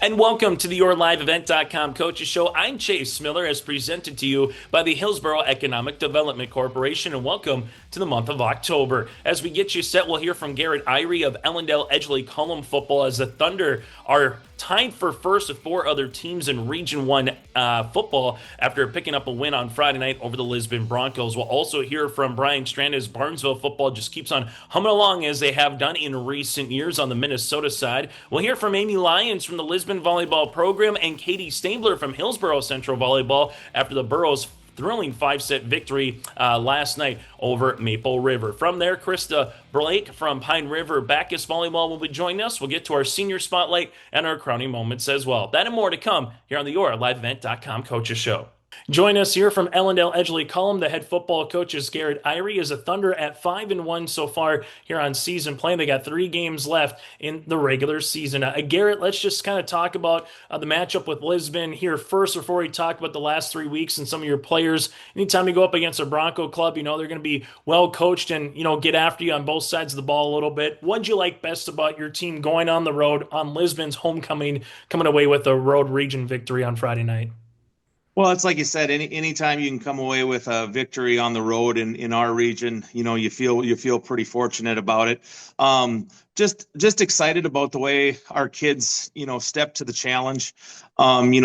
And welcome to the YourLiveEvent.com Coaches Show. I'm Chase Miller, as presented to you by the Hillsboro Economic Development Corporation, and welcome to the month of October. As we get you set, we'll hear from Garritt Irey of Ellendale, Edgeley, Kulm football, as the Thunder are tied for first with four other teams in Region 1 football after picking up a win on Friday night over the Lisbon Broncos. We'll also hear from Bryan, Strand, as Barnesville football just keeps on humming along as they have done in recent years on the Minnesota side. We'll hear from Amy Lyons from the Lisbon Volleyball program and Katie Staebler from Hillsboro Central Volleyball after the Burros' thrilling five-set victory last night over Maple River. From there, Crysta Blake from River-Backus Volleyball will be joining us. We'll get to our senior spotlight and our crowning moments as well. That and more to come here on the YourLiveEvent.com Coaches Show. Join us here from Ellendale, Edgeley, Kulm. The head football coach is Garritt Irey. Is a Thunder at 5-1 so far here on season play. They got 3 games left in the regular season. Garritt, let's just kind of talk about the matchup with Lisbon here first before we talk about the last 3 weeks and some of your players. Anytime you go up against a Bronco club, you know they're going to be well coached and get after you on both sides of the ball a little bit. What'd you like best about your team going on the road on Lisbon's homecoming, coming away with a road region victory on Friday night? Well, it's like you said, anytime you can come away with a victory on the road in our region, you feel pretty fortunate about it. Just excited about the way our kids, stepped to the challenge. We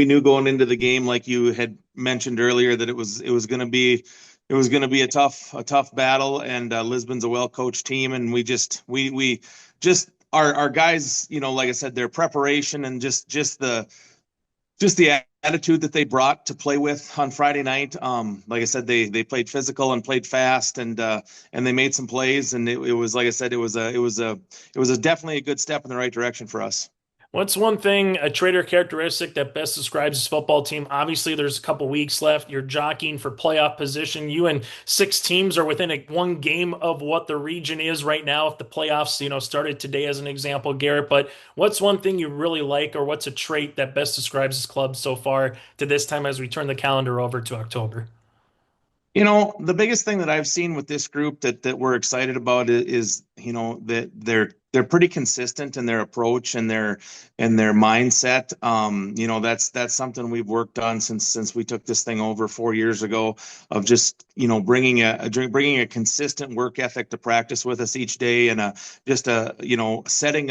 knew going into the game, like you had mentioned earlier, that it was going to be a tough battle, and Lisbon's a well-coached team, and we just our guys, like I said, their preparation and just the attitude that they brought to play with on Friday night. Like I said, they played physical and played fast, and they made some plays, and it was, like I said, it was definitely a good step in the right direction for us. What's one thing, a Trader characteristic that best describes his football team? Obviously, there's a couple weeks left. You're jockeying for playoff position. You and 6 teams are within one game of what the region is right now. If the playoffs, started today as an example, Garritt. But what's one thing you really like, or what's a trait that best describes his club so far to this time as we turn the calendar over to October? The biggest thing that I've seen with this group that we're excited about is that they're pretty consistent in their approach and their mindset. That's something we've worked on since we took this thing over 4 years ago, of just bringing a consistent work ethic to practice with us each day, and setting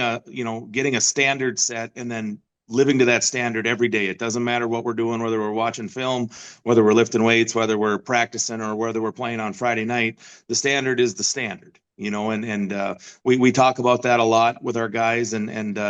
getting a standard set and then living to that standard every day. It doesn't matter what we're doing, whether we're watching film, whether we're lifting weights, whether we're practicing, or whether we're playing on Friday night. The standard is the standard, and we talk about that a lot with our guys, and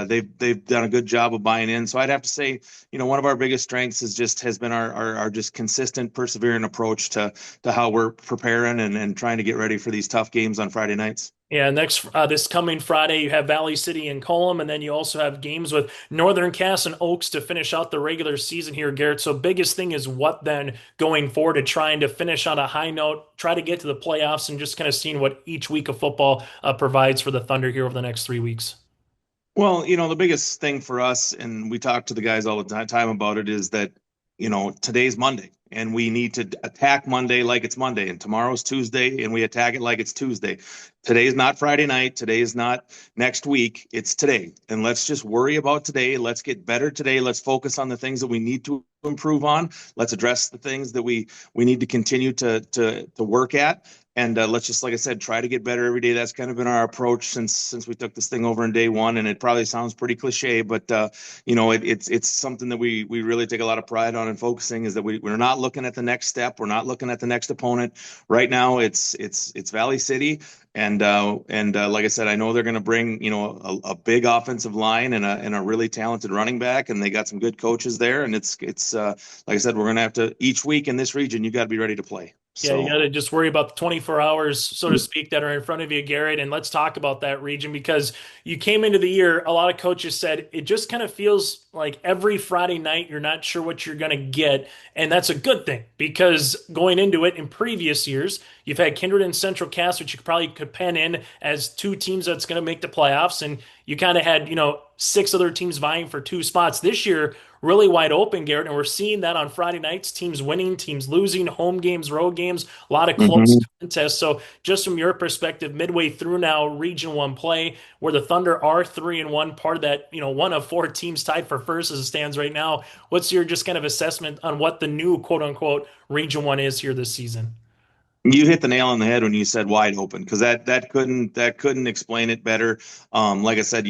they've done a good job of buying in. So I'd have to say, one of our biggest strengths has been our just consistent, persevering approach to how we're preparing and trying to get ready for these tough games on Friday nights. Yeah, this coming Friday, you have Valley City and Kulm, and then you also have games with Northern Cass and Oaks to finish out the regular season here, Garritt. So biggest thing is what then going forward to trying to finish on a high note, try to get to the playoffs, and just kind of seeing what each week of football provides for the Thunder here over the next 3 weeks. Well, the biggest thing for us, and we talk to the guys all the time about it, is that today's Monday, and we need to attack Monday like it's Monday, and tomorrow's Tuesday, and we attack it like it's Tuesday. Today's not Friday night. Today is not next week. It's today. And let's just worry about today. Let's get better today. Let's focus on the things that we need to improve on. Let's address the things that we need to continue to work at. And let's just, like I said, try to get better every day. That's kind of been our approach since we took this thing over in day one. And it probably sounds pretty cliche, but it's something that we really take a lot of pride on, and focusing is that we're not looking at the next step. We're not looking at the next opponent. Right now, it's Valley City. And like I said, I know they're going to bring a big offensive line and a really talented running back, and they got some good coaches there. And it's like I said, we're going to have to, each week in this region, you got to be ready to play. Yeah, you got to just worry about the 24 hours, so to speak, that are in front of you, Garritt. And let's talk about that region, because you came into the year, a lot of coaches said it just kind of feels like every Friday night you're not sure what you're going to get. And that's a good thing, because going into it in previous years, you've had Kindred and Central Cass, which you probably could pen in as 2 teams that's going to make the playoffs. And you kind of had, 6 other teams vying for 2 spots. This year, really wide open, Garrett. And we're seeing that on Friday nights, teams winning, teams losing, home games, road games, a lot of close Hmm. contests. So just from your perspective, midway through now, Region 1 play, where the Thunder are 3-1, part of that, one of four teams tied for first as it stands right now. What's your just kind of assessment on what the new quote unquote Region 1 is here this season? You hit the nail on the head when you said wide open, because that couldn't explain it better. Like I said,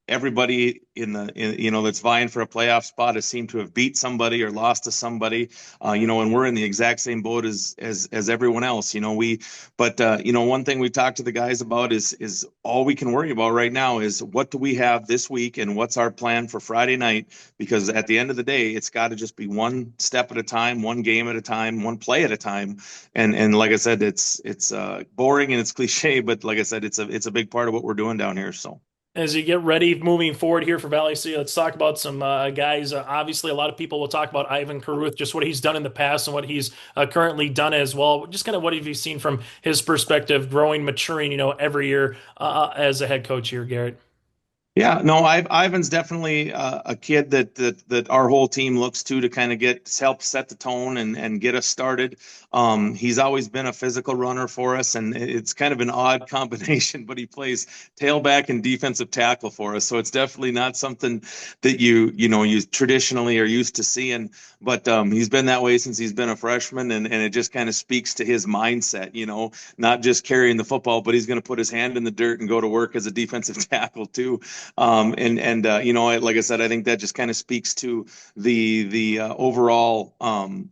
everybody that's vying for a playoff spot has seemed to have beat somebody or lost to somebody. And we're in the exact same boat as everyone else. One thing we talked to the guys about is all we can worry about right now is what do we have this week and what's our plan for Friday night, because at the end of the day, it's got to just be one step at a time, one game at a time, one play at a time. And like I said, it's boring and it's cliche, but like I said, it's a big part of what we're doing down here. So. As you get ready moving forward here for Valley City, let's talk about some guys. Obviously, a lot of people will talk about Ivan Caruth, just what he's done in the past and what he's currently done as well. Just kind of what have you seen from his perspective, growing, maturing, every year as a head coach here, Garrett? Yeah, no, Ivan's definitely a kid that our whole team looks to kind of help set the tone and get us started. He's always been a physical runner for us, and it's kind of an odd combination, but he plays tailback and defensive tackle for us. So it's definitely not something that you traditionally are used to seeing. But he's been that way since he's been a freshman, and it just kind of speaks to his mindset. Not just carrying the football, but he's going to put his hand in the dirt and go to work as a defensive tackle too. Like I said, I think that just kind of speaks to the overall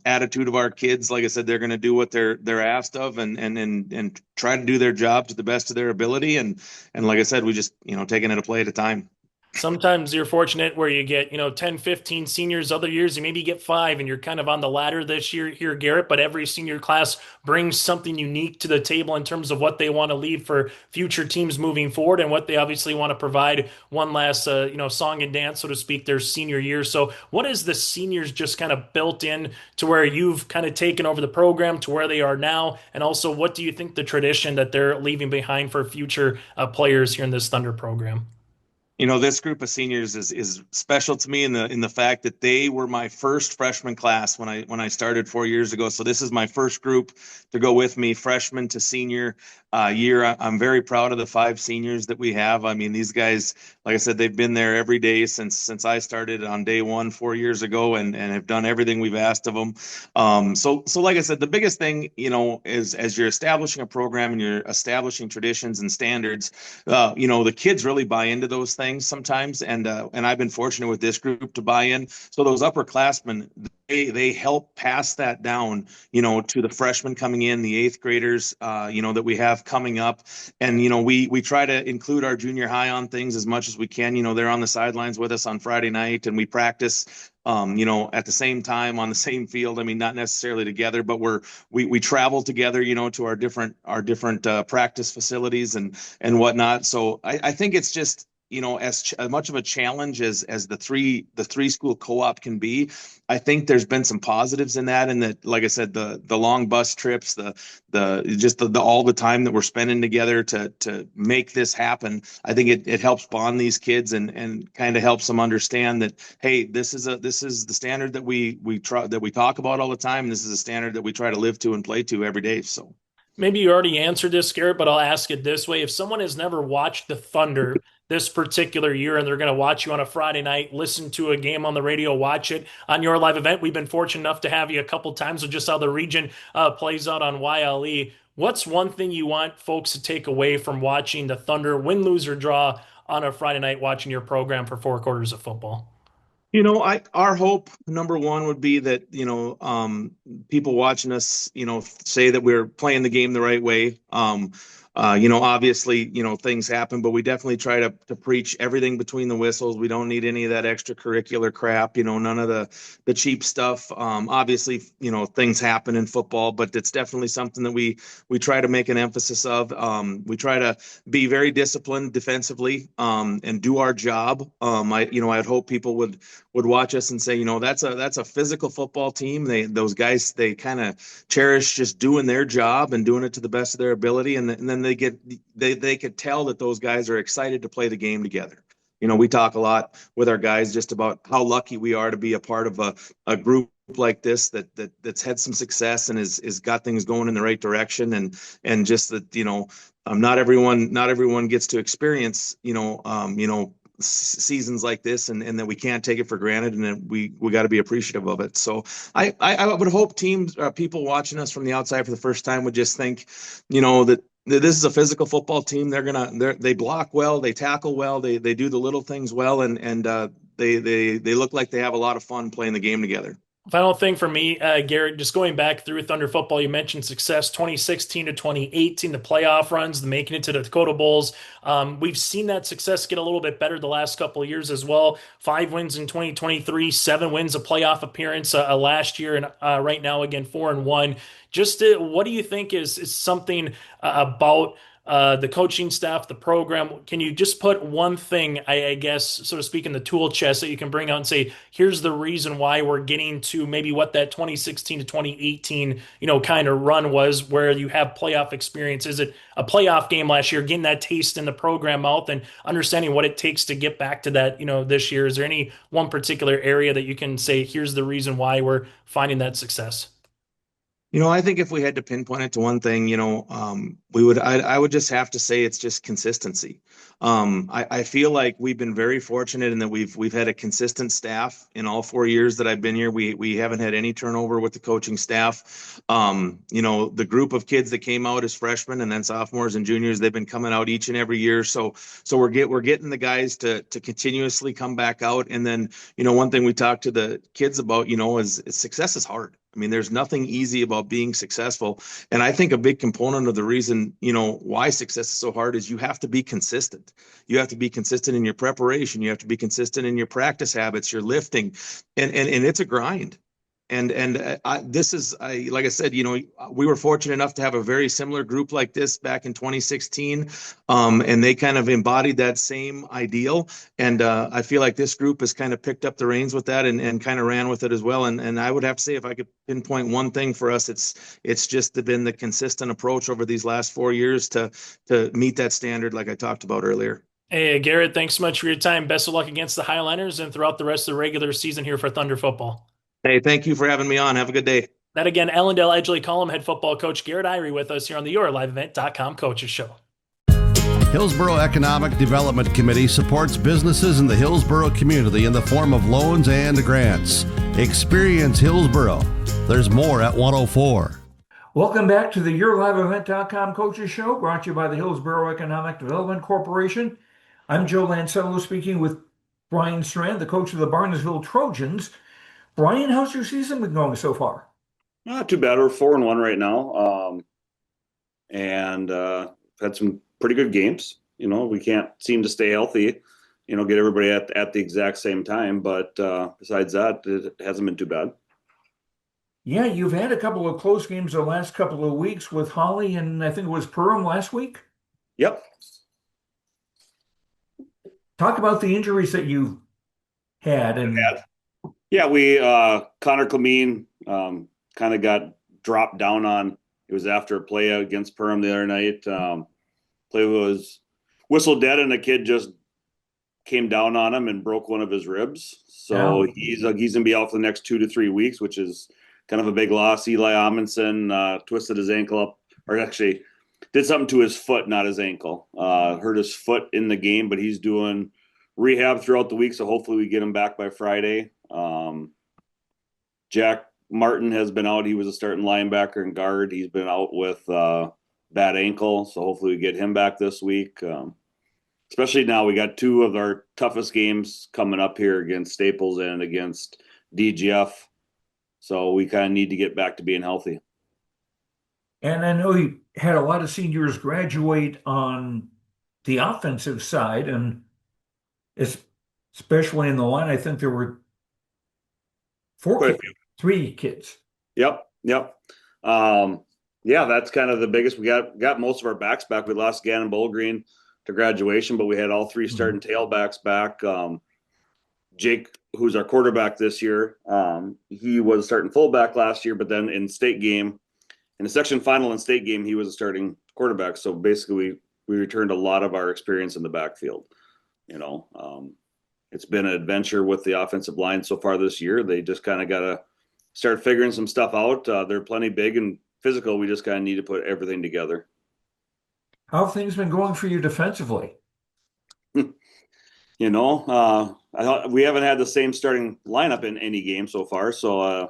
attitude of our kids. Like I said, they're going to do what they're asked of, and try to do their job to the best of their ability. And like I said, we just taking it a play at a time. Sometimes you're fortunate where you get, 10, 15 seniors. Other years, you maybe get five, and you're kind of on the ladder this year here, Garrett. But every senior class brings something unique to the table in terms of what they want to leave for future teams moving forward and what they obviously want to provide one last, song and dance, so to speak, their senior year. So what is the seniors just kind of built in to where you've kind of taken over the program to where they are now? And also, what do you think the tradition that they're leaving behind for future players here in this Thunder program? This group of seniors is special to me in the fact that they were my first freshman class when I started 4 years ago. So this is my first group to go with me, freshman to senior year. I'm very proud of the five seniors that we have. I mean, these guys, like I said, they've been there every day since I started on day one 4 years ago, and have done everything we've asked of them. So like I said, the biggest thing, is as you're establishing a program and you're establishing traditions and standards, the kids really buy into those things sometimes, and I've been fortunate with this group to buy in. So those upperclassmen, they help pass that down, to the freshmen coming in, the eighth graders, that we have coming up, and we try to include our junior high on things as much as we can. They're on the sidelines with us on Friday night, and we practice. At the same time on the same field. I mean, not necessarily together, but we travel together, to our different practice facilities and whatnot. So I think it's just as much of a challenge as the three school co-op can be. I think there's been some positives in that, and that, like I said, the long bus trips, the all the time that we're spending together to make this happen. I think it helps bond these kids and kind of helps them understand that, hey, this is the standard that we talk about all the time. And this is a standard that we try to live to and play to every day. So. Maybe you already answered this, Garrett, but I'll ask it this way. If someone has never watched the Thunder this particular year and they're going to watch you on a Friday night, listen to a game on the radio, watch it on your live event, we've been fortunate enough to have you a couple times with just how the region plays out on YLE. What's one thing you want folks to take away from watching the Thunder win, lose, or draw on a Friday night watching your program for 4 quarters of football? Our hope, number one, would be that, people watching us, say that we're playing the game the right way. Obviously, things happen, but we definitely try to preach everything between the whistles. We don't need any of that extracurricular crap, none of the cheap stuff. Obviously, things happen in football, but it's definitely something that we try to make an emphasis of. We try to be very disciplined defensively, and do our job. I'd hope people would watch us and say, that's a physical football team. Those guys, they kind of cherish just doing their job and doing it to the best of their ability. And then they could tell that those guys are excited to play the game together. We talk a lot with our guys just about how lucky we are to be a part of a group like this that's had some success and is got things going in the right direction, and just that not everyone gets to experience seasons like this, and that we can't take it for granted, and that we got to be appreciative of it. So I would hope people watching us from the outside for the first time would just think that this is a physical football team. They block well, they tackle well, they do the little things well, and they look like they have a lot of fun playing the game together. Final thing for me, Garrett, just going back through Thunder football, you mentioned success 2016 to 2018, the playoff runs, the making it to the Dakota Bowls. We've seen that success get a little bit better the last couple of years as well. 5 wins in 2023, 7 wins, a playoff appearance last year, and right now, again, 4-1. Just what do you think is something about the coaching staff, the program? Can you just put one thing, I guess, so to speak, in the tool chest that you can bring out and say, here's the reason why we're getting to maybe what that 2016 to 2018, kind of run was, where you have playoff experience? Is it a playoff game last year, getting that taste in the program mouth and understanding what it takes to get back to that, this year? Is there any one particular area that you can say, here's the reason why we're finding that success? I think if we had to pinpoint it to one thing, I would just have to say it's just consistency. I feel like we've been very fortunate in that we've had a consistent staff in all 4 years that I've been here. We haven't had any turnover with the coaching staff. The group of kids that came out as freshmen and then sophomores and juniors, they've been coming out each and every year. So we're getting the guys to continuously come back out. And then, one thing we talk to the kids about, is success is hard. I mean, there's nothing easy about being successful. And I think a big component of the reason, why success is so hard is you have to be consistent. You have to be consistent in your preparation. You have to be consistent in your practice habits, your lifting, and it's a grind. This is, like I said, we were fortunate enough to have a very similar group like this back in 2016, and they kind of embodied that same ideal. And I feel like this group has kind of picked up the reins with that and kind of ran with it as well. And I would have to say, if I could pinpoint one thing for us, it's just been the consistent approach over these last 4 years to meet that standard, like I talked about earlier. Hey, Garrett, thanks so much for your time. Best of luck against the Highlanders and throughout the rest of the regular season here for Thunder football. Hey, thank you for having me on. Have a good day. That again, Ellendale Edgeley Kulm head football coach Garrett Irey with us here on the YourLiveEvent.com Coaches Show. Hillsboro Economic Development Committee supports businesses in the Hillsboro community in the form of loans and grants. Experience Hillsboro. There's more at 104. Welcome back to the YourLiveEvent.com Coaches Show, brought to you by the Hillsboro Economic Development Corporation. I'm Joe Lancello speaking with Bryan Strand, the coach of the Barnesville Trojans. Bryan, how's your season been going so far? Not too bad. We're 4-1 right now, and had some pretty good games. We can't seem to stay healthy, get everybody at the exact same time. But besides that, it hasn't been too bad. Yeah, you've had a couple of close games the last couple of weeks with Holly and I think it was Perham last week. Yep. Talk about the injuries that you had. Yeah, we Connor Clemeen kind of got dropped down on. It was after a play against Perham the other night. Play was whistled dead, and the kid just came down on him and broke one of his ribs. So he's gonna be out for the next 2 to 3 weeks, which is kind of a big loss. Eli Amundsen twisted his ankle up, or actually did something to his foot, not his ankle. Hurt his foot in the game, but he's doing rehab throughout the week, so hopefully we get him back by Friday. Jack Martin has been out. He was a starting linebacker and guard. He's been out with bad ankle, so hopefully we get him back this week. Especially now, we got 2 of our toughest games coming up here against Staples and against DGF. So we kind of need to get back to being healthy. And I know you had a lot of seniors graduate on the offensive side, and especially in the line, I think there were 3 kids. Yep. Yeah, that's kind of the biggest. We got most of our backs back. We lost Gannon Bullgreen to graduation, but we had all 3 starting tailbacks back. Jake, who's our quarterback this year, he was starting fullback last year, but then in the section final and state game, he was a starting quarterback. So basically we returned a lot of our experience in the backfield. It's been an adventure with the offensive line so far this year. They just kind of got to start figuring some stuff out. They're plenty big and physical. We just kind of need to put everything together. How have things been going for you defensively? I thought we haven't had the same starting lineup in any game so far. So,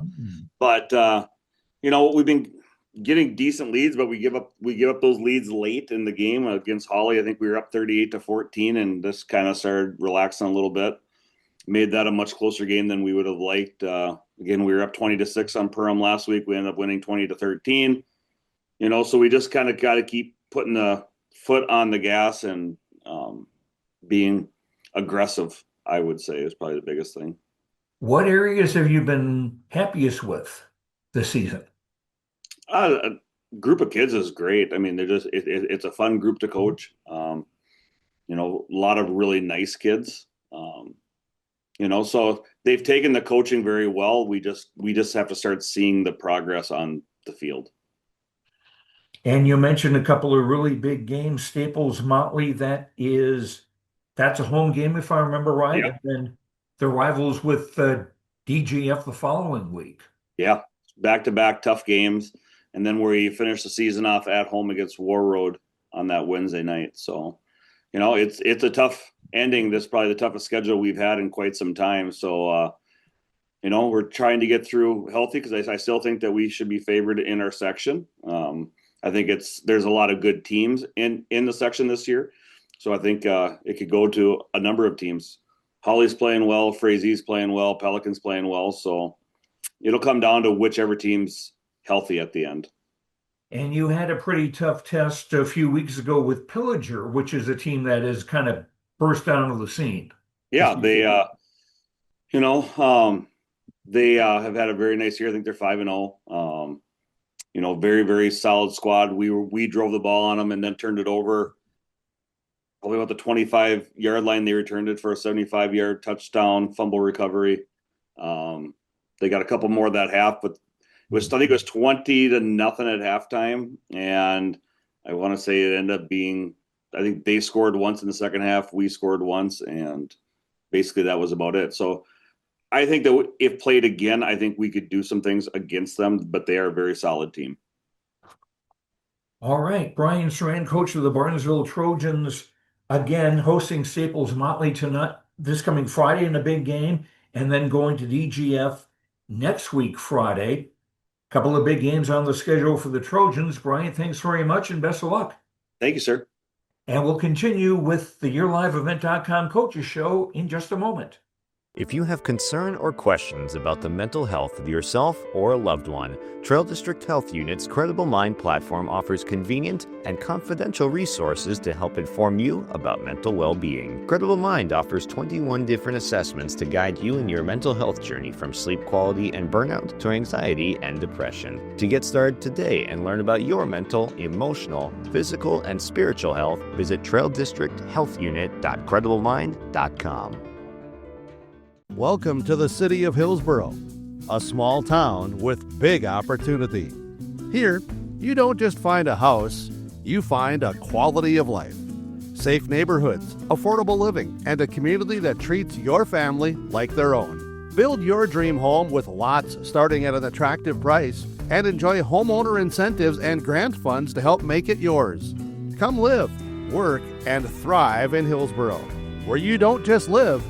we've been getting decent leads, but we give up those leads late in the game against Holly. I think we were up 38-14, and this kind of started relaxing a little bit. Made that a much closer game than we would have liked. Again, we were up 20-6 on Perham last week. We ended up winning 20-13. So we just kind of got to keep putting the foot on the gas and being aggressive, I would say, is probably the biggest thing. What areas have you been happiest with this season? A group of kids is great. I mean, they're just it's a fun group to coach. A lot of really nice kids. So they've taken the coaching very well. We just have to start seeing the progress on the field. And you mentioned a couple of really big games, Staples, Motley. That's a home game, if I remember right. Yeah. And then the rivals with DGF the following week. Yeah, back-to-back tough games. And then we finish the season off at home against War Road on that Wednesday night. So, it's a tough ending. This is probably the toughest schedule we've had in quite some time. So, we're trying to get through healthy because I still think that we should be favored in our section. I think there's a lot of good teams in the section this year. So I think it could go to a number of teams. Holly's playing well, Frazee's playing well, Pelican's playing well. So it'll come down to whichever team's healthy at the end. And you had a pretty tough test a few weeks ago with Pillager, which is a team that has kind of burst onto the scene. Yeah, they have had a very nice year. I think they're 5-0. Very, very solid squad. We drove the ball on them and then turned it over. Probably about the 25-yard line, they returned it for a 75-yard touchdown fumble recovery. They got a couple more that half, but I think it was 20-0 at halftime. And I want to say it ended up being, I think they scored once in the second half. We scored once, and basically that was about it. So I think that if played again, I think we could do some things against them, but they are a very solid team. All right. Bryan Strand, coach of the Barnesville Trojans, again hosting Staples Motley tonight, this coming Friday in a big game, and then going to DGF next week, Friday. A couple of big games on the schedule for the Trojans. Bryan, thanks very much and best of luck. Thank you, sir. And we'll continue with the YourLiveEvent.com Coaches Show in just a moment. If you have concern or questions about the mental health of yourself or a loved one, Trail District Health Unit's Credible Mind platform offers convenient and confidential resources to help inform you about mental well-being. Credible Mind offers 21 different assessments to guide you in your mental health journey, from sleep quality and burnout to anxiety and depression. To get started today and learn about your mental, emotional, physical, and spiritual health, visit traildistricthealthunit.crediblemind.com. Welcome to the city of Hillsboro, a small town with big opportunity. Here, you don't just find a house, you find a quality of life. Safe neighborhoods, affordable living, and a community that treats your family like their own. Build your dream home with lots starting at an attractive price, and enjoy homeowner incentives and grant funds to help make it yours. Come live, work, and thrive in Hillsboro, where you don't just live,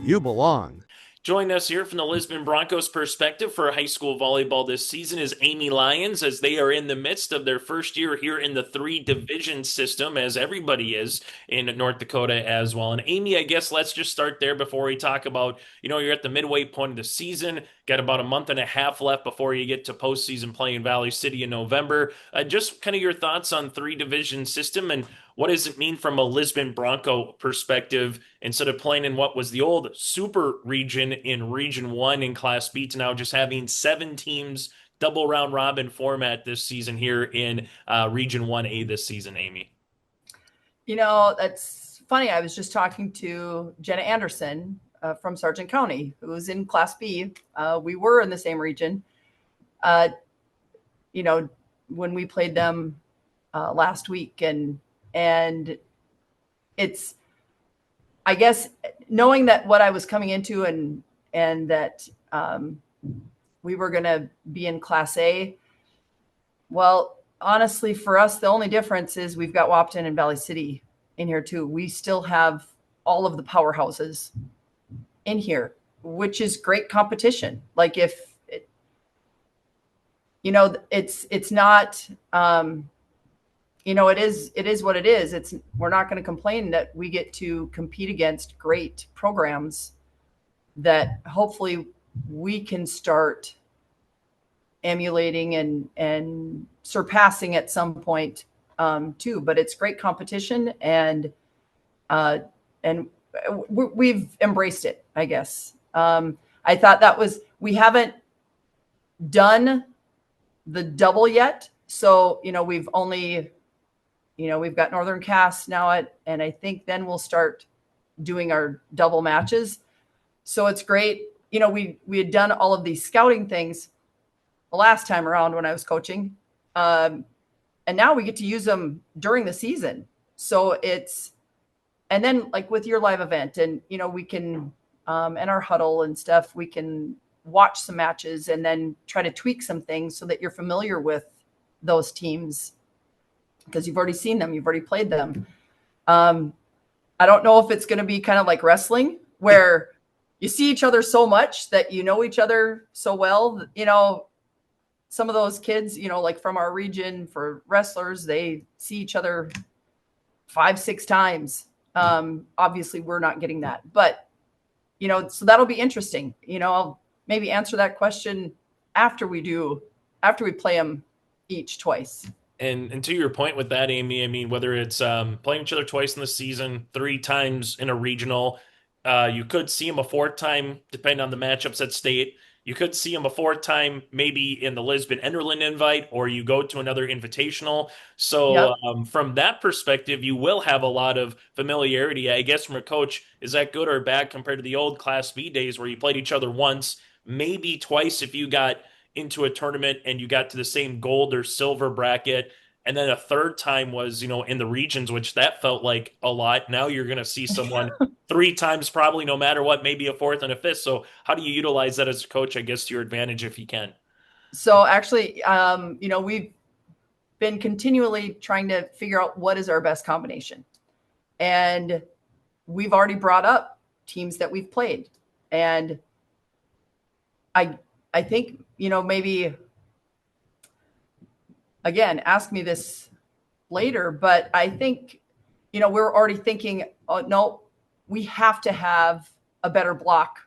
you belong. Joining us here from the Lisbon Broncos perspective for high school volleyball this season is Amy Lyons, as they are in the midst of their first year here in the 3-division system, as everybody is in North Dakota as well. And Amy, I guess let's just start there before we talk about, you're at the midway point of the season, got about a month and a half left before you get to postseason play in Valley City in November. Just kind of your thoughts on 3-division system, and what does it mean from a Lisbon Bronco perspective, instead of playing in what was the old super region in Region 1 in Class B to now just having 7 teams, double round robin format this season here in Region 1A this season, Amy? That's funny. I was just talking to Jenna Anderson from Sargent County, who was in Class B. We were in the same region. When we played them last week, and it's I guess knowing that what I was coming into and that we were going to be in Class A, well, honestly, for us, the only difference is we've got Wapton and Valley City in here too. We still have all of the powerhouses in here, which is great competition. Like if it, it's not, it is what it is. We're not going to complain that we get to compete against great programs that hopefully we can start emulating and surpassing at some point too. But it's great competition, and we've embraced it, I guess. I thought we haven't done the double yet. So, we've only, we've got Northern Cass now and I think then we'll start doing our double matches. So it's great. We had done all of these scouting things the last time around when I was coaching. And now we get to use them during the season. So and then like with your live event and, we can, and our huddle and stuff, we can watch some matches and then try to tweak some things so that you're familiar with those teams because you've already seen them. You've already played them. I don't know if it's going to be kind of like wrestling where you see each other so much that you know each other so well. Some of those kids, like from our region for wrestlers, they see each other 5-6 times. Obviously we're not getting that, but so that'll be interesting. I'll maybe answer that question after we play them each twice. And to your point with that, Amy, I mean, whether it's playing each other twice in the season, 3 times in a regional, you could see them a 4th time, depending on the matchups at state. You could see them a 4th time, maybe in the Lisbon Enderlin invite, or you go to another invitational. So Yep. From that perspective, you will have a lot of familiarity. I guess from a coach, is that good or bad compared to the old Class B days where you played each other once, maybe twice if you got into a tournament and you got to the same gold or silver bracket, and then a 3rd time was, in the regions, which that felt like a lot. Now you're going to see someone 3 times probably no matter what, maybe a 4th and a 5th. So how do you utilize that as a coach, I guess, to your advantage if you can? So actually, we've been continually trying to figure out what is our best combination. And we've already brought up teams that we've played. And I think, maybe, again, ask me this later, but I think, we're already thinking, oh, no, we have to have a better block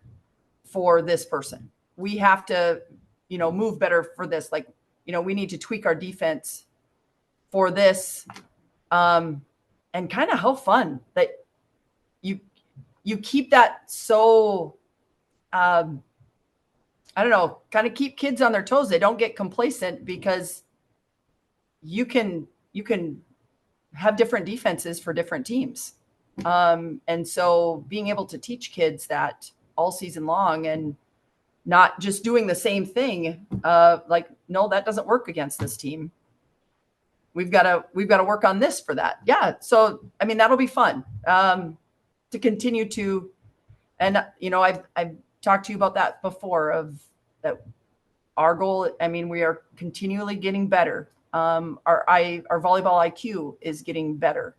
for this person. We have to, move better for this. Like, we need to tweak our defense for this. And kind of how fun that you keep that so, I don't know, kind of keep kids on their toes. They don't get complacent because you can have different defenses for different teams. And so being able to teach kids that all season long and not just doing the same thing, like, no, that doesn't work against this team. We've got to work on this for that. Yeah. So, I mean, that'll be fun to continue to, and, I've talked to you about that before of that our goal. I mean, we are continually getting better. Our volleyball IQ is getting better.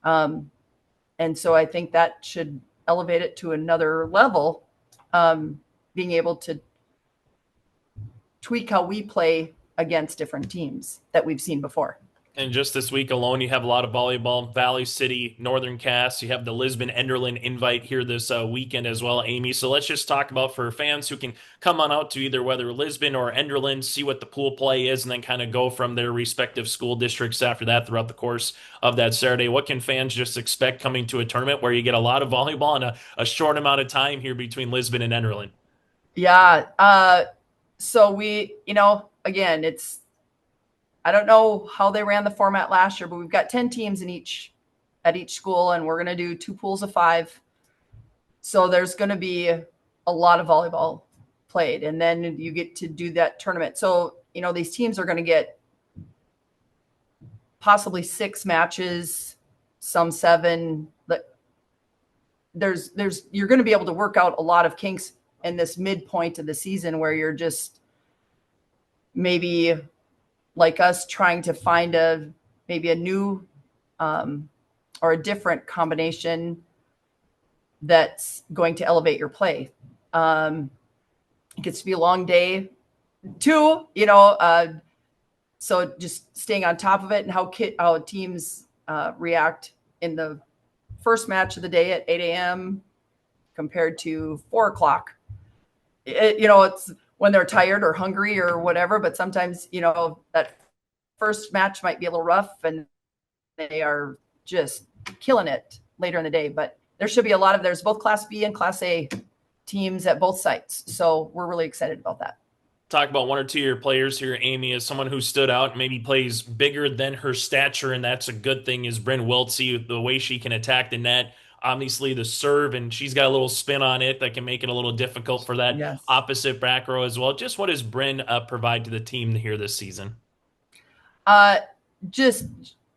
And so I think that should elevate it to another level, being able to tweak how we play against different teams that we've seen before. And just this week alone, you have a lot of volleyball, Valley City, Northern Cass. You have the Lisbon Enderlin invite here this weekend as well, Amy. So let's just talk about for fans who can come on out to either whether Lisbon or Enderlin, see what the pool play is, and then kind of go from their respective school districts after that throughout the course of that Saturday. What can fans just expect coming to a tournament where you get a lot of volleyball in a short amount of time here between Lisbon and Enderlin? Yeah. So we, again, I don't know how they ran the format last year, but we've got 10 teams at each school, and we're going to do 2 pools of 5. So there's going to be a lot of volleyball played, and then you get to do that tournament. So, these teams are going to get possibly 6 matches, some 7. you're going to be able to work out a lot of kinks in this midpoint of the season where you're just maybe like us trying to find maybe a new or a different combination that's going to elevate your play. It gets to be a long day too, so just staying on top of it and how teams react in the first match of the day at 8 a.m. compared to 4 o'clock. It's when they're tired or hungry or whatever, but sometimes, that first match might be a little rough and they are just killing it later in the day. But there should be there's both Class B and Class A teams at both sites. So we're really excited about that. Talk about one or two of your players here, Amy, as someone who stood out, maybe plays bigger than her stature, and that's a good thing, is Bryn Wiltsey, the way she can attack the net. Obviously, the serve, and she's got a little spin on it that can make it a little difficult for that opposite back row as well. Just what does Bryn provide to the team here this season?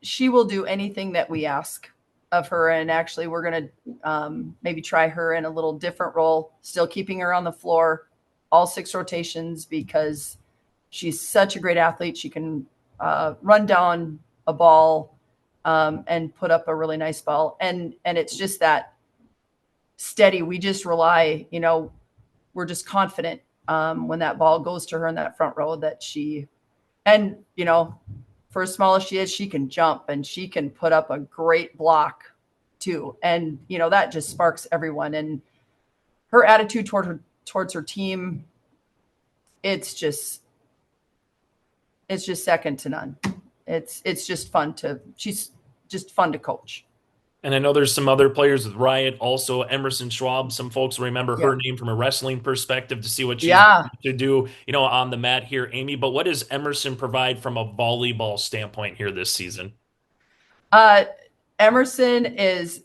She will do anything that we ask of her, and actually we're going to maybe try her in a little different role, still keeping her on the floor all 6 rotations, because she's such a great athlete. She can run down a ball and put up a really nice ball. And it's just that steady. We just rely, we're just confident when that ball goes to her in that front row that for as small as she is, she can jump and she can put up a great block too. And, that just sparks everyone. And her attitude towards her team, it's just second to none. It's just fun she's just fun to coach. And I know there's some other players with Riot, also Emerson Schwab. Some folks remember her name from a wrestling perspective to see what she's to do, on the mat here, Amy. But what does Emerson provide from a volleyball standpoint here this season? Emerson is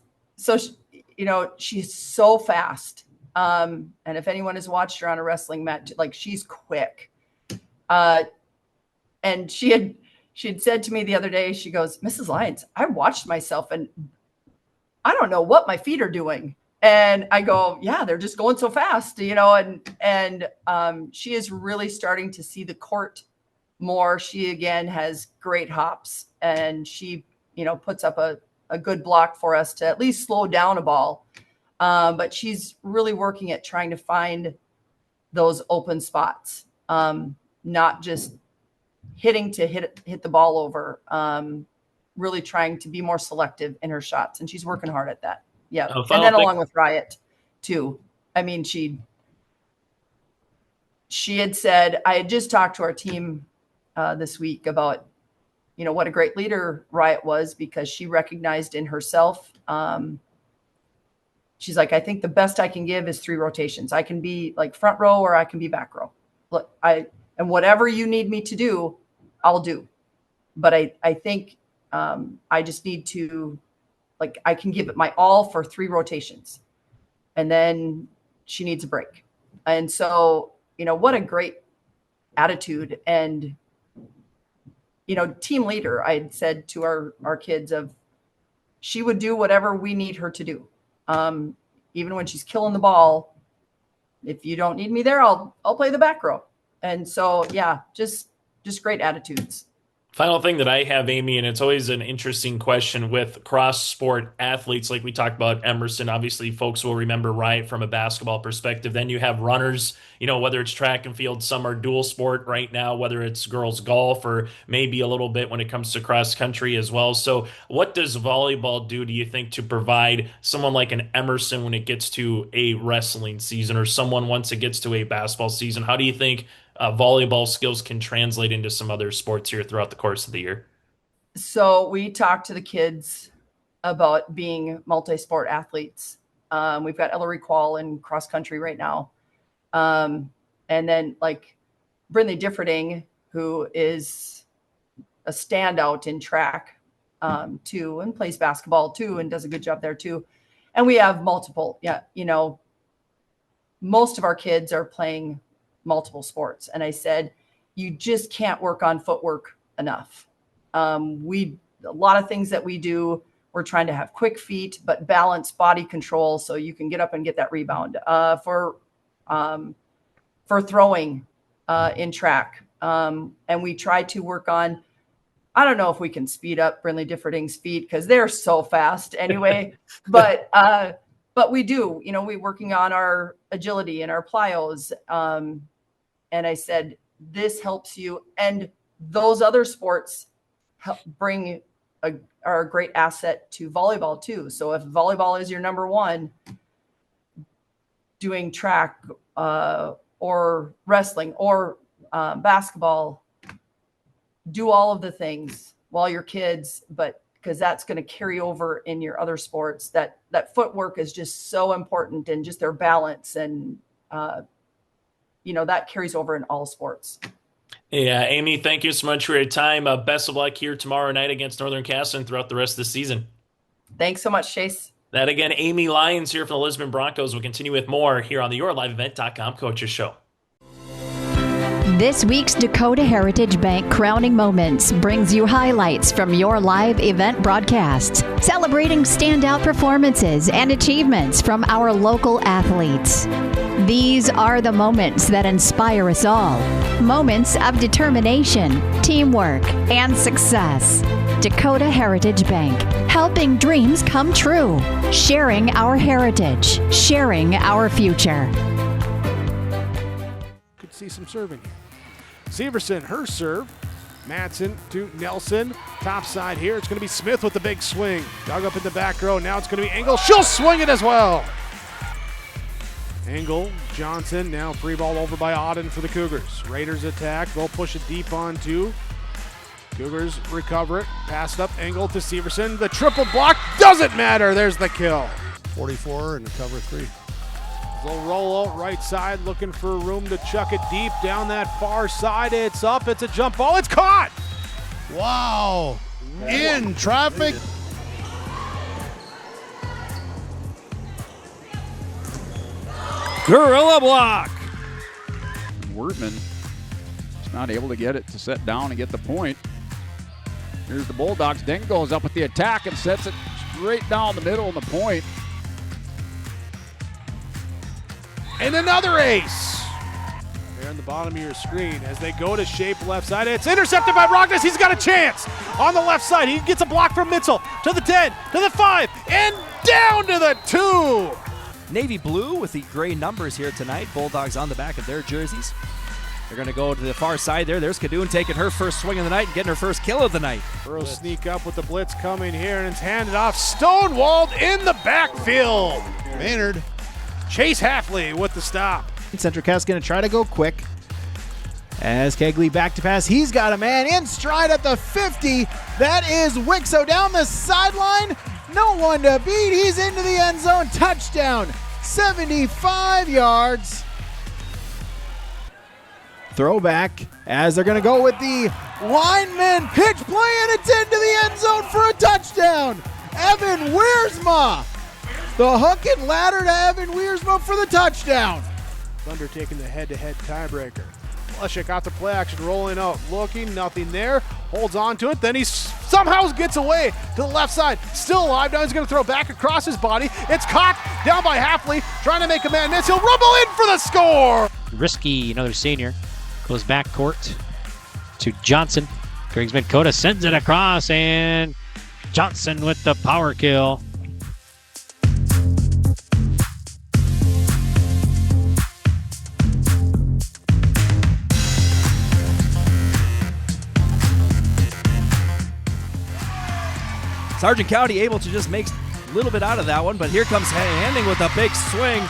she's so fast. And if anyone has watched her on a wrestling mat, she's quick. And she had said to me the other day, she goes, "Mrs. Lyons, I watched myself and I don't know what my feet are doing." And I go, "Yeah, they're just going so fast, and she is really starting to see the court more. She again has great hops, and she, puts up a good block for us to at least slow down a ball. But she's really working at trying to find those open spots, not just hitting to hit the ball over, really trying to be more selective in her shots. And she's working hard at that. Yeah. And then along with Riot too. I mean, she had said, I had just talked to our team this week about, what a great leader Riot was, because she recognized in herself, she's like, I think the best I can give is 3 rotations. I can be like front row or I can be back row. Look, and whatever you need me to do, I'll do. But I think I just need to, I can give it my all for 3 rotations. And then she needs a break. And so, what a great attitude and, team leader. I had said to our kids she would do whatever we need her to do. Even when she's killing the ball, if you don't need me there, I'll play the back row. And so, yeah, just great attitudes. Final thing that I have, Amy, and it's always an interesting question with cross-sport athletes, like we talked about Emerson. Obviously, folks will remember Riot from a basketball perspective. Then you have runners, whether it's track and field, some are dual sport right now, whether it's girls golf or maybe a little bit when it comes to cross country as well. So what does volleyball do you think, to provide someone like an Emerson when it gets to a wrestling season, or someone once it gets to a basketball season? How do you think volleyball skills can translate into some other sports here throughout the course of the year? So we talk to the kids about being multi-sport athletes. We've got Ellery Quall in cross country right now. And then Brindley Differding, who is a standout in track too, and plays basketball too, and does a good job there too. And we have multiple, most of our kids are playing multiple sports. And I said, you just can't work on footwork enough. A lot of things that we do, we're trying to have quick feet, but balanced body control so you can get up and get that rebound. For throwing in track. And we try to work on, I don't know if we can speed up Brindley Differding's feet because they're so fast anyway, but we do, we're working on our agility and our plyos. And I said, this helps you. And those other sports help are a great asset to volleyball too. So if volleyball is your number one, doing track or wrestling or basketball, do all of the things while you're kids, but because that's going to carry over in your other sports. That footwork is just so important, and just their balance, and that carries over in all sports. Yeah, Amy, thank you so much for your time. Best of luck here tomorrow night against Northern Cass and throughout the rest of the season. Thanks so much, Chase. That again, Amy Lyons here from the Lisbon Broncos. We'll continue with more here on the YourLiveEvent.com Coaches Show. This week's Dakota Heritage Bank Crowning Moments brings you highlights from your live event broadcasts, celebrating standout performances and achievements from our local athletes. These are the moments that inspire us all. Moments of determination, teamwork, and success. Dakota Heritage Bank, helping dreams come true. Sharing our heritage, sharing our future. Could see some serving here. Severson, her serve. Madsen to Nelson. Top side here. It's going to be Smith with the big swing. Dug up in the back row. Now it's going to be Engel. She'll swing it as well. Engel, Johnson, now free ball over by Auden for the Cougars. Raiders attack. They'll push it deep on two. Cougars recover it. Pass it up. Engel to Severson. The triple block doesn't matter. There's the kill. 44 and a cover 3. They'll roll out right side, looking for room to chuck it deep down that far side. It's up. It's a jump ball. It's caught. Wow. In traffic. Gorilla block. Wortman is not able to get it to set down and get the point. Here's the Bulldogs. Ding goes up with the attack and sets it straight down the middle of the point. And another ace. There on the bottom of your screen as they go to shape left side. It's intercepted by Brogdon. He's got a chance on the left side. He gets a block from Mitchell to the 10, to the 5, and down to the 2. Navy blue with the gray numbers here tonight. Bulldogs on the back of their jerseys. They're going to go to the far side there. There's Kadoon taking her first swing of the night and getting her first kill of the night. Burrows sneak up with the blitz coming here, and it's handed off. Stonewalled in the backfield. Maynard. Chase Hafley with the stop. Central Cass going to try to go quick. As Kegley back to pass, he's got a man in stride at the 50. That is Wixo down the sideline. No one to beat. He's into the end zone. Touchdown. 75 yards. Throwback as they're going to go with the lineman pitch play, and it's into the end zone for a touchdown. Evan Wiersma. The hook and ladder to Evan Wiersma for the touchdown. Thunder taking the head-to-head tiebreaker. Leszek after play action rolling out, looking, nothing there. Holds on to it, then he somehow gets away to the left side. Still alive, now he's going to throw back across his body. It's caught down by Hafley, trying to make a man miss. He'll rumble in for the score. Risky, another senior, goes back court to Johnson. Griggs Midkota sends it across, and Johnson with the power kill. Sargent County able to just make a little bit out of that one, but here comes Hanning with a big swing,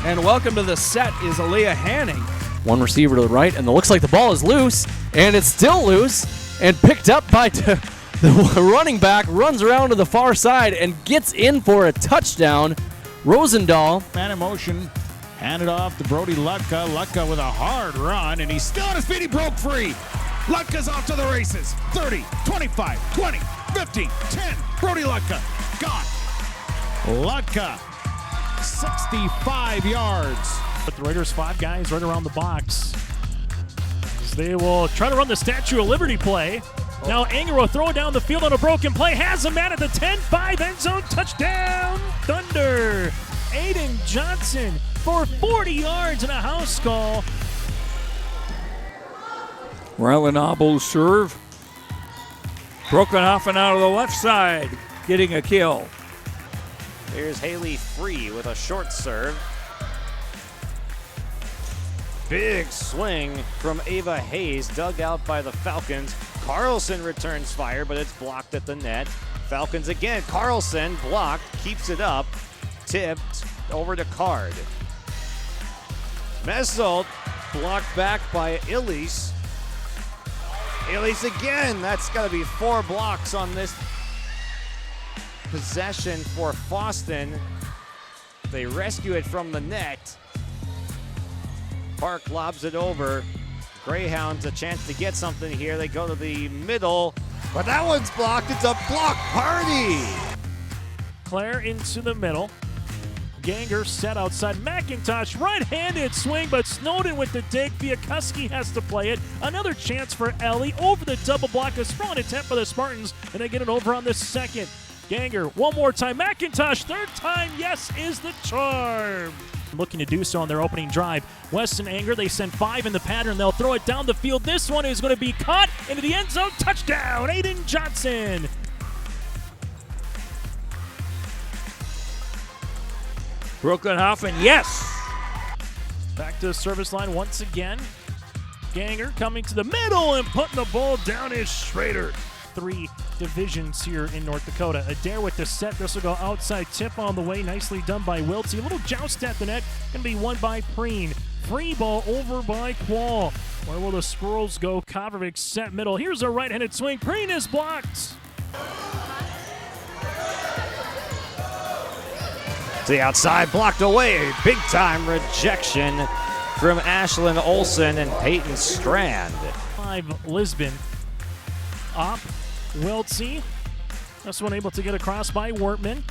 and welcome to the set is Aaliyah Hanning. One receiver to the right, and it looks like the ball is loose, and it's still loose, and picked up by the running back, runs around to the far side, and gets in for a touchdown. Rosendahl. Man in motion, handed off to Brody Lutka. Lutka with a hard run, and he's still on his feet. He broke free. Lutka's off to the races. 30, 25, 20, 15, 10. Brody Lutka, gone. Lutka, 65 yards. But the Raiders, 5 guys right around the box. So they will try to run the Statue of Liberty play. Now Anger will throw it down the field on a broken play. Has a man at the 10-5 end zone. Touchdown, Thunder. Aiden Johnson for 40 yards and a house call. Relenable serve. Brokenhoffen out of the left side, getting a kill. Here's Haley Free with a short serve. Big swing from Ava Hayes, dug out by the Falcons. Carlson returns fire, but it's blocked at the net. Falcons again. Carlson blocked, keeps it up, tipped over to Card. Messelt blocked back by Illies. Illies again. That's got to be 4 blocks on this possession for Foston. They rescue it from the net. Park lobs it over. Greyhounds a chance to get something here. They go to the middle, but that one's blocked. It's a block party. Claire into the middle. Ganger set outside. McIntosh right-handed swing, but Snowden with the dig. Viakuski has to play it. Another chance for Ellie over the double block. A strong attempt by the Spartans, and they get it over on the second. Ganger one more time. McIntosh third time. Yes is the charm. Looking to do so on their opening drive. Weston Anger, they send 5 in the pattern. They'll throw it down the field. This one is going to be caught into the end zone. Touchdown, Aiden Johnson. Brokenhoffen, yes. Back to the service line once again. Ganger coming to the middle and putting the ball down is Schrader. 3 divisions here in North Dakota. Adair with the set. This will go outside tip on the way. Nicely done by Wiltsey. A little joust at the net. Going to be won by Preen. Free ball over by Quall. Where will the Squirrels go? Kovacic set middle. Here's a right-handed swing. Preen is blocked. To the outside, blocked away. Big time rejection from Ashlyn Olson and Paityn Strand. 5 Lisbon. Up. Wiltsey. This one able to get across by Wortman.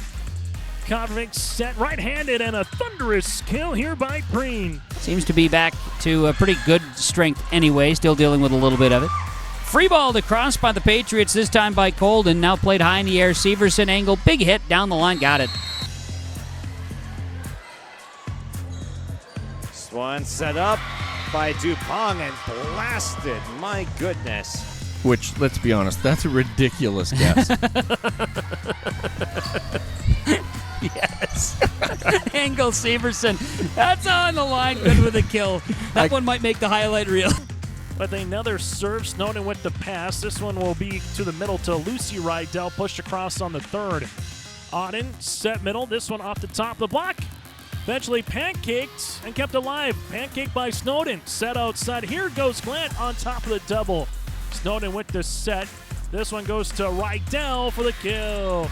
Kovacic set right-handed and a thunderous kill here by Preen. Seems to be back to a pretty good strength anyway, still dealing with a little bit of it. Free ball to cross by the Patriots, this time by Colden. Now played high in the air. Severson angle, big hit down the line, got it. This one set up by Dupont and blasted. My goodness. Which, let's be honest, that's a ridiculous guess. Yes. Angle Severson. That's on the line. Good with a kill. That one might make the highlight reel. With another serve, Snowden with the pass. This one will be to the middle to Lucy Rydell, pushed across on the third. Auden, set middle. This one off the top of the block. Eventually pancaked and kept alive. Pancake by Snowden. Set outside. Here goes Grant on top of the double. Snowden with the set. This one goes to Rydell for the kill.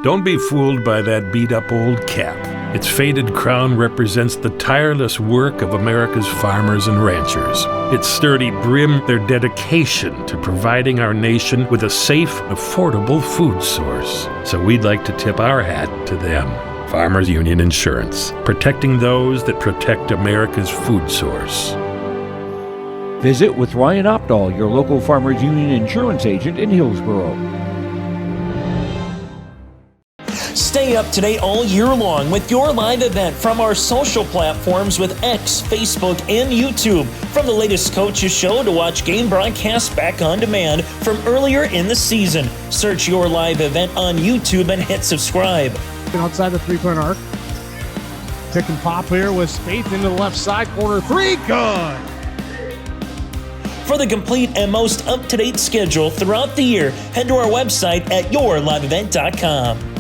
Don't be fooled by that beat-up old cap. Its faded crown represents the tireless work of America's farmers and ranchers. Its sturdy brim, their dedication to providing our nation with a safe, affordable food source. So we'd like to tip our hat to them. Farmers Union Insurance, protecting those that protect America's food source. Visit with Ryan Opdahl, your local Farmers Union Insurance agent in Hillsboro. Stay up to date all year long with your live event from our social platforms with X, Facebook, and YouTube. From the latest coaches show to watch game broadcasts back on demand from earlier in the season. Search your live event on YouTube and hit subscribe. Outside the three-point arc. Pick and pop here with Spaeth into the left side corner. 3, good. For the complete and most up-to-date schedule throughout the year, head to our website at yourliveevent.com.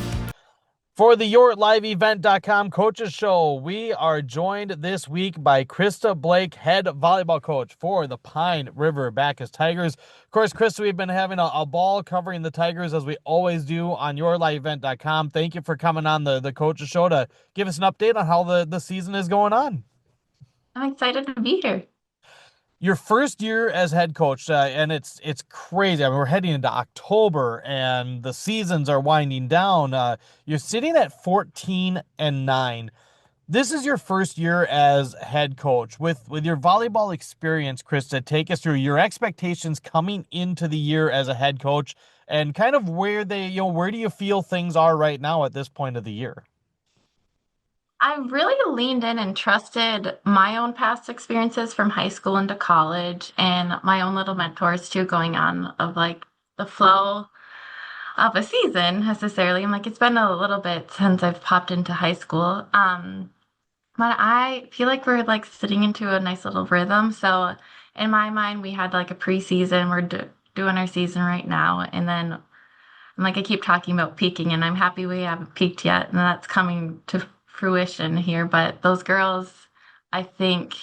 For the YourLiveEvent.com Coaches Show, we are joined this week by Crysta Blake, head volleyball coach for the Pine River-Backus Tigers. Of course, Crysta, we've been having a ball covering the Tigers as we always do on YourLiveEvent.com. Thank you for coming on the Coaches Show to give us an update on how the season is going on. I'm excited to be here. Your first year as head coach, and it's crazy. I mean, we're heading into October, and the seasons are winding down. You're sitting at 14-9. This is your first year as head coach. With your volleyball experience, Crysta, take us through your expectations coming into the year as a head coach and kind of where where do you feel things are right now at this point of the year? I really leaned in and trusted my own past experiences from high school into college and my own little mentors too, going on of like the flow of a season necessarily. I'm like, it's been a little bit since I've popped into high school. But I feel like we're like sitting into a nice little rhythm. So in my mind, we had like a preseason. We're doing our season right now. And then I'm like, I keep talking about peaking, and I'm happy we haven't peaked yet. And that's coming to fruition here. But those girls, I think,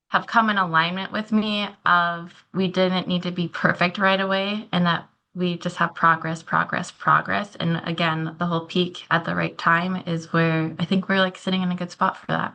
have come in alignment with me of we didn't need to be perfect right away, and that we just have progress. And again, the whole peak at the right time is where I think we're like sitting in a good spot for that.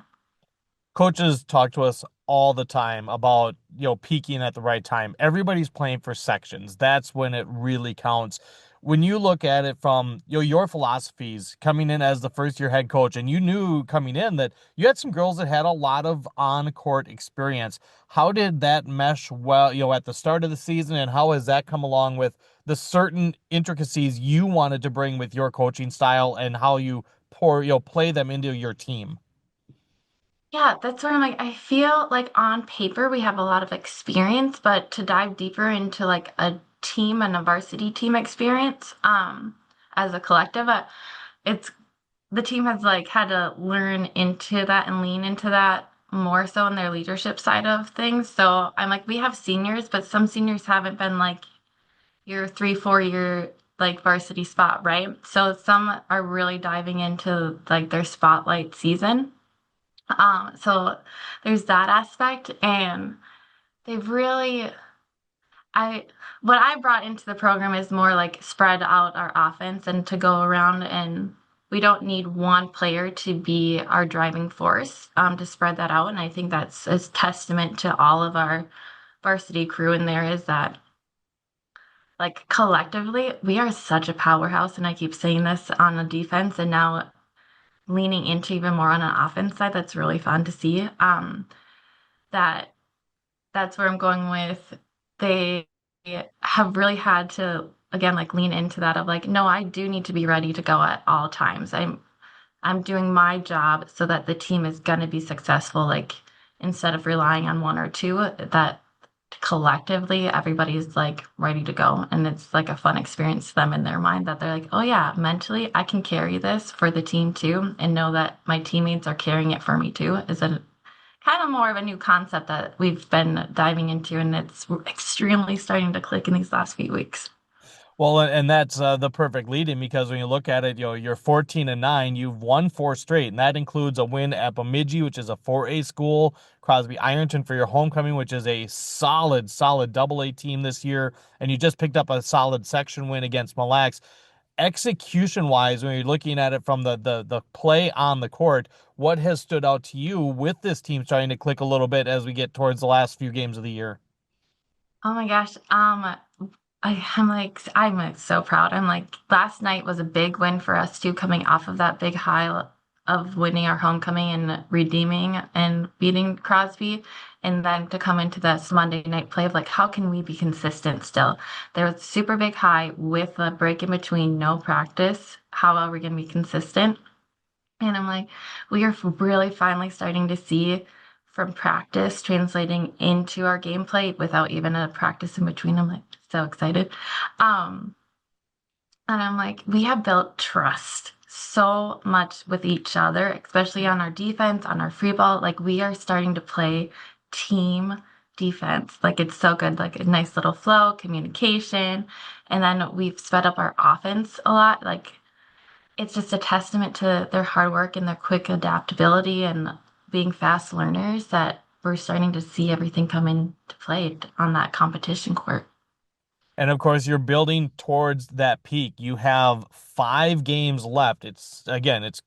Coaches talk to us all the time about, peaking at the right time. Everybody's playing for sections. That's when it really counts. When you look at it from, your philosophies coming in as the first year head coach, and you knew coming in that you had some girls that had a lot of on-court experience. How did that mesh well, at the start of the season, and how has that come along with the certain intricacies you wanted to bring with your coaching style and how you play them into your team? Yeah, that's where I'm like, I feel like on paper we have a lot of experience, but to dive deeper into like a team and a varsity team experience, as a collective, it's the team has like had to learn into that and lean into that more so in their leadership side of things. So I'm like, we have seniors, but some seniors haven't been like your 3-4 year like varsity spot, right? So some are really diving into like their spotlight season. So there's that aspect, and they've really, what I brought into the program is more like spread out our offense and to go around, and we don't need one player to be our driving force, to spread that out. And I think that's a testament to all of our varsity crew in there, is that like collectively we are such a powerhouse. And I keep saying this on the defense, and now leaning into even more on an offense side. That's really fun to see. That's where I'm going with. They have really had to again like lean into that of like, no, I do need to be ready to go at all times. I'm doing my job so that the team is going to be successful. Like instead of relying on one or two, that collectively everybody's like ready to go, and it's like a fun experience to them in their mind that they're like, oh yeah, mentally I can carry this for the team too, and know that my teammates are carrying it for me too. Is a kind of more of a new concept that we've been diving into, and it's extremely starting to click in these last few weeks. Well, and that's the perfect lead-in, because when you look at it, you're 14-9. You've won 4 straight, and that includes a win at Bemidji, which is a 4A school, Crosby Ironton for your homecoming, which is a solid AA team this year, and you just picked up a solid section win against Mille Lacs. Execution-wise, when you're looking at it from the play on the court, what has stood out to you with this team starting to click a little bit as we get towards the last few games of the year? Oh my gosh. I'm like so proud. I'm like, last night was a big win for us too, coming off of that big high of winning our homecoming and redeeming and beating Crosby. And then to come into this Monday night play of like, how can we be consistent still? There was a super big high with a break in between, no practice. How are we going to be consistent? And I'm like, we are really finally starting to see from practice translating into our gameplay without even a practice in between. I'm like so excited. And I'm like, we have built trust so much with each other, especially on our defense, on our free ball. Like we are starting to play team defense. Like it's so good, like a nice little flow, communication. And then we've sped up our offense a lot. Like it's just a testament to their hard work and their quick adaptability and being fast learners that we're starting to see everything come into play on that competition court. And of course, you're building towards that peak. You have 5 games left. It's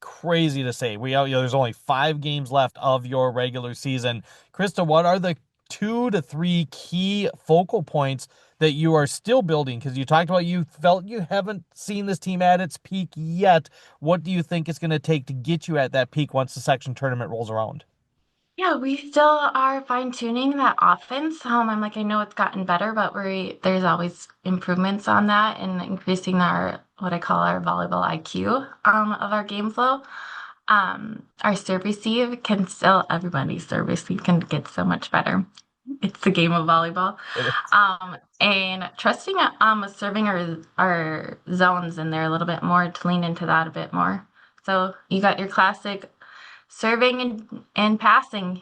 crazy to say. There's only 5 games left of your regular season. Crysta, what are the 2 to 3 key focal points that you are still building? Because you talked about you felt you haven't seen this team at its peak yet. What do you think it's going to take to get you at that peak once the section tournament rolls around? Yeah, we still are fine tuning that offense. I'm like, I know it's gotten better, but there's always improvements on that and increasing our what I call our volleyball IQ of our game flow. Our serve receive can still everybody's serve receive can get so much better. It's the game of volleyball. And trusting serving our zones in there a little bit more to lean into that a bit more. So you got your classic serving and passing,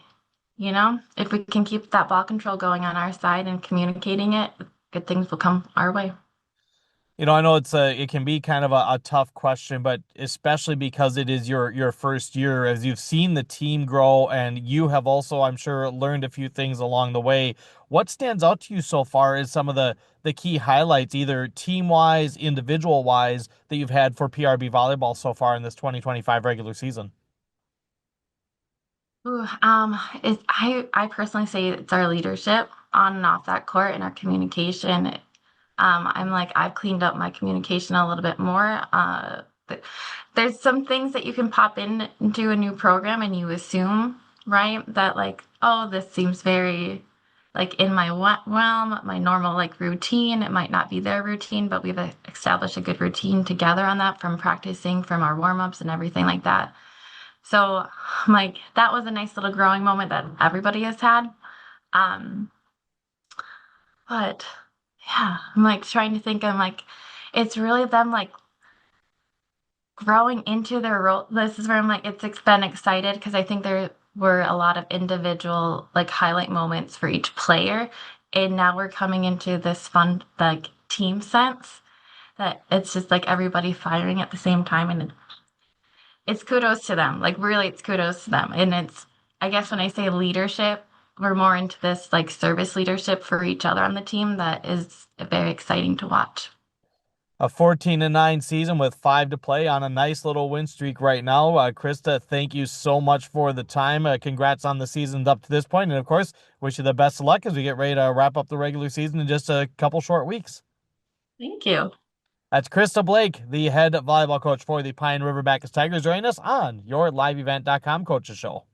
if we can keep that ball control going on our side and communicating it, good things will come our way. I know it can be kind of a tough question, but especially because it is your first year, as you've seen the team grow, and you have also, I'm sure, learned a few things along the way. What stands out to you so far as some of the key highlights, either team-wise, individual-wise, that you've had for PRB volleyball so far in this 2025 regular season? I personally say it's our leadership on and off that court and our communication. I've cleaned up my communication a little bit more. There's some things that you can pop into a new program and you assume, right, that this seems very in my realm, my normal routine. It might not be their routine, but we've established a good routine together on that from practicing, from our warm-ups and everything like that. So that was a nice little growing moment that everybody has had. But yeah, I'm trying to think, it's really them growing into their role. This is where I'm it's been excited because I think there were a lot of individual highlight moments for each player. And now we're coming into this fun team sense that it's just everybody firing at the same time, and it's kudos to them. Really, it's kudos to them. And it's, I guess when I say leadership, we're more into this service leadership for each other on the team that is very exciting to watch. A 14-9 season with 5 to play on a nice little win streak right now. Crysta, thank you so much for the time. Congrats on the season up to this point. And of course, wish you the best of luck as we get ready to wrap up the regular season in just a couple short weeks. Thank you. That's Crysta Blake, the head volleyball coach for the Pine River-Backus Tigers, joining us on your LiveEvent.com Coaches Show.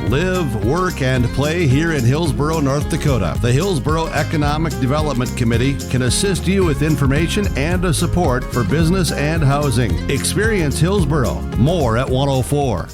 Live, work, and play here in Hillsboro, North Dakota. The Hillsboro Economic Development Committee can assist you with information and support for business and housing. Experience Hillsboro. More at 104.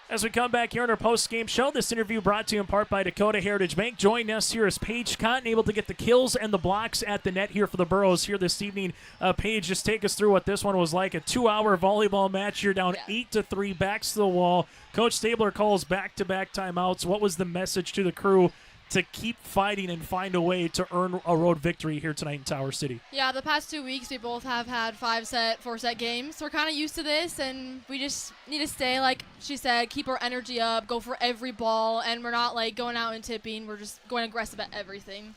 As we come back here on our post-game show, this interview brought to you in part by Dakota Heritage Bank. Joining us here is Paige Cotton, able to get the kills and the blocks at the net here for the Burros here this evening. Paige, just take us through what this one was like. A 2-hour volleyball match. You're down 8-3, backs to the wall. Coach Staebler calls back-to-back timeouts. What was the message to the crew to keep fighting and find a way to earn a road victory here tonight in Tower City? Yeah, the past 2 weeks we both have had 5-set, 4-set games. So we're kind of used to this, and we just need to stay, like she said, keep our energy up, go for every ball, and we're not going out and tipping. We're just going aggressive at everything.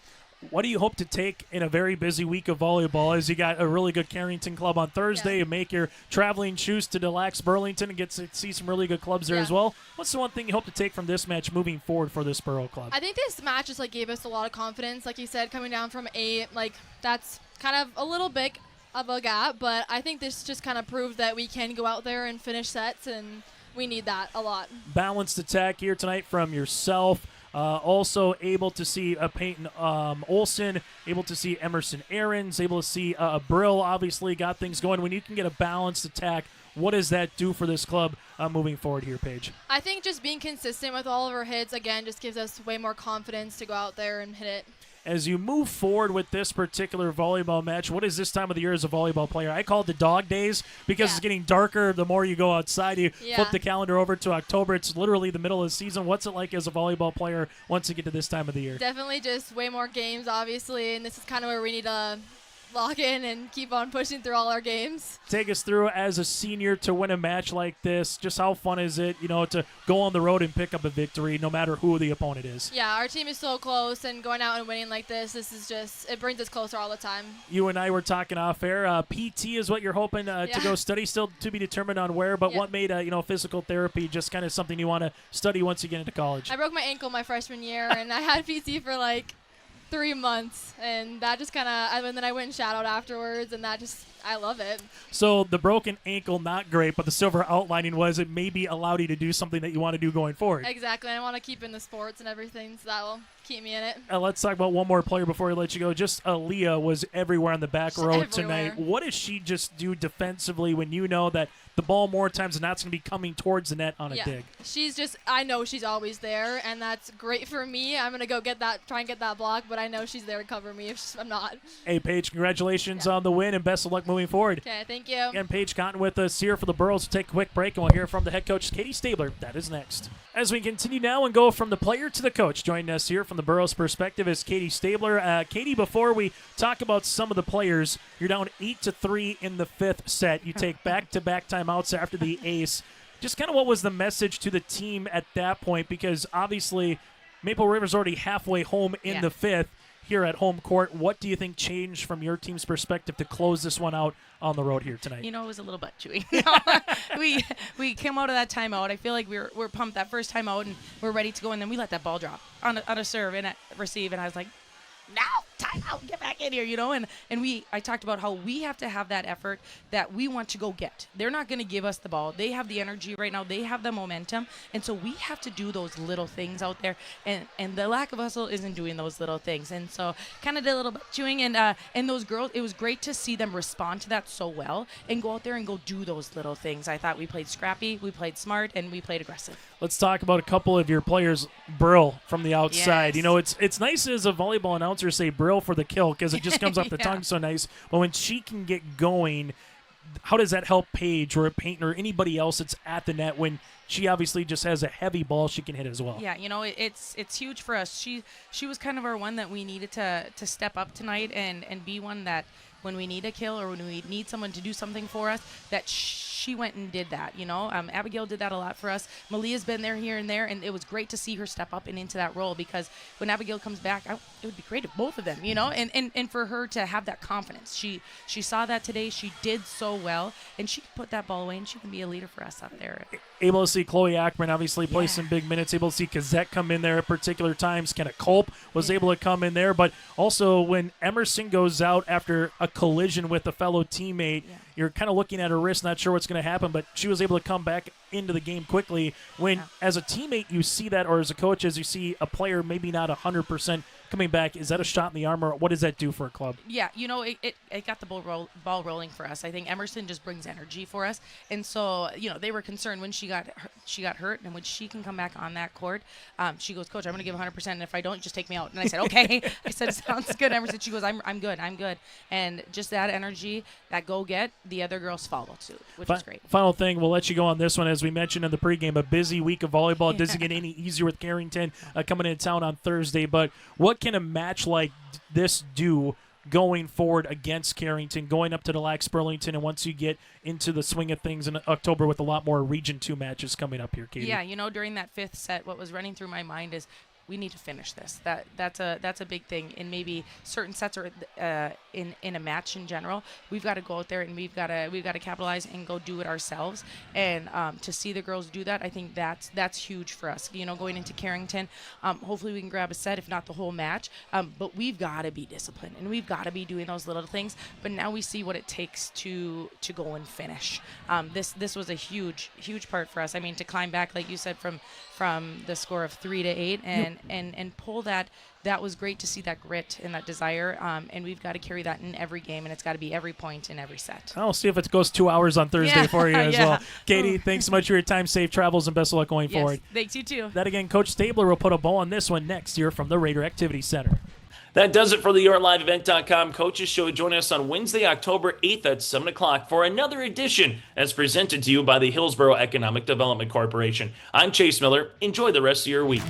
What do you hope to take in a very busy week of volleyball as you got a really good Carrington club on Thursday and make your traveling shoes to Des Lacs, Burlington, and get to see some really good clubs there as well? What's the one thing you hope to take from this match moving forward for this Borough club? I think this match just gave us a lot of confidence. Like you said, coming down from 8, that's kind of a little bit of a gap, but I think this just kind of proved that we can go out there and finish sets, and we need that a lot. Balanced attack here tonight from yourself. Also able to see Paityn Olson, able to see Emerson Aarons, able to see Brill obviously got things going. When you can get a balanced attack, what does that do for this club moving forward here, Paige? I think just being consistent with all of our hits, again, just gives us way more confidence to go out there and hit it. As you move forward with this particular volleyball match, what is this time of the year as a volleyball player? I call it the dog days because it's getting darker the more you go outside. You flip the calendar over to October. It's literally the middle of the season. What's it like as a volleyball player once you get to this time of the year? Definitely just way more games, obviously, and this is kind of where we need to lock in and keep on pushing through all our games. Take us through, as a senior, to win a match like this. Just how fun is it, to go on the road and pick up a victory no matter who the opponent is? Yeah, our team is so close, and going out and winning like this is just, it brings us closer all the time. You and I were talking off air. PT is what you're hoping to go study, still to be determined on where, but what made physical therapy just kind of something you want to study once you get into college? I broke my ankle my freshman year, and I had PT for 3 months, and that just kind of, and then I went and shadowed afterwards, and that just, I love it. So the broken ankle, not great, but the silver outlining was it maybe allowed you to do something that you want to do going forward. Exactly. I want to keep in the sports and everything, so that will keep me in it. Let's talk about one more player before we let you go. Just Aaliyah was everywhere on the back row everywhere. tonight. What does she just do defensively when you know that the ball more times than not is going to be coming towards the net on a dig? She's just, I know she's always there, and that's great for me. I'm going to go try and get that block, but I know she's there to cover me if I'm not. Hey, Paige, congratulations on the win, and best of luck moving forward. Okay, thank you. And Paige Cotton with us here for the Burros. We'll take a quick break, and we'll hear from the head coach, Katie Staebler. That is next. As we continue now and go from the player to the coach, joining us here from the Burros perspective is Katie Staebler. Katie, before we talk about some of the players, you're down 8-3 in the 5th set. You take back-to-back timeouts after the ace. Just kind of what was the message to the team at that point? Because obviously Maple River's already halfway home in the 5th here at home court. What do you think changed from your team's perspective to close this one out on the road here tonight? You know, it was a little butt chewing. we came out of that timeout. I feel like we're pumped that first time out, and we're ready to go, and then we let that ball drop on a serve and a receive, and I was like, no, time out, get back in here, you know, and I talked about how we have to have that effort that we want to go get. They're not going to give us the ball. They have the energy right now. They have the momentum, and so we have to do those little things out there, and the lack of hustle isn't doing those little things, and so kind of did a little bit chewing, and those girls, it was great to see them respond to that so well and go out there and go do those little things. I thought we played scrappy, we played smart, and we played aggressive. Let's talk about a couple of your players. Brill from the outside. Yes. You know, it's nice as a volleyball announcer say Brill for the kill because it just comes off the tongue so nice. But when she can get going, how does that help Paige or Paityn or anybody else that's at the net when she obviously just has a heavy ball she can hit as well? Yeah, you know, it's huge for us. She was kind of our one that we needed to step up tonight and be one that when we need a kill or when we need someone to do something for us, that she went and did that, you know. Abigail did that a lot for us. Malia's been there here and there, and it was great to see her step up and into that role because when Abigail comes back, it would be great if both of them, you know, and for her to have that confidence. She saw that today. She did so well, and she can put that ball away, and she can be a leader for us up there. Able to see Chloe Ackman obviously play some big minutes. Able to see Kazette come in there at particular times. Kenna Culp was able to come in there. But also when Emerson goes out after a collision with a fellow teammate, you're kind of looking at her wrist, not sure what's going to happen. But she was able to come back into the game quickly. When as a teammate you see that, or as a coach, as you see a player maybe not 100% coming back, is that a shot in the arm, or what does that do for a club? Yeah, you know, it got the ball rolling for us. I think Emerson just brings energy for us, and so you know they were concerned when she got hurt, and when she can come back on that court, she goes, Coach, I'm going to give 100%, and if I don't, just take me out. And I said, okay. I said, sounds good, Emerson. She goes, I'm good, and just that energy, that go get, the other girls follow suit, which is great. Final thing, we'll let you go on this one. As we mentioned in the pregame, a busy week of volleyball. It doesn't get any easier with Carrington coming into town on Thursday, but what can a match like this do going forward against Carrington, going up to the Lax Burlington, and once you get into the swing of things in October with a lot more Region 2 matches coming up here, Katie? Yeah, you know, during that 5th set, what was running through my mind is we need to finish this. That's a big thing. And maybe certain sets are in a match in general. We've got to go out there and we've got to capitalize and go do it ourselves. And to see the girls do that, I think that's huge for us. You know, going into Carrington, hopefully we can grab a set, if not the whole match. But we've got to be disciplined and we've got to be doing those little things. But now we see what it takes to go and finish. This was a huge part for us. I mean, to climb back, like you said, from the score of 3-8 and pull that was great to see that grit and that desire, and we've got to carry that in every game, and it's got to be every point in every set. I'll see if it goes 2 hours on Thursday for you as well. Katie, thanks so much for your time. Safe travels and best of luck going forward. Thanks, you too. That again, Coach Staebler will put a bow on this one next year from the Raider Activity Center. That does it for the YourLiveEvent.com Coaches Show. Join us on Wednesday, October 8th at 7 o'clock for another edition as presented to you by the Hillsboro Economic Development Corporation. I'm Chase Miller. Enjoy the rest of your week.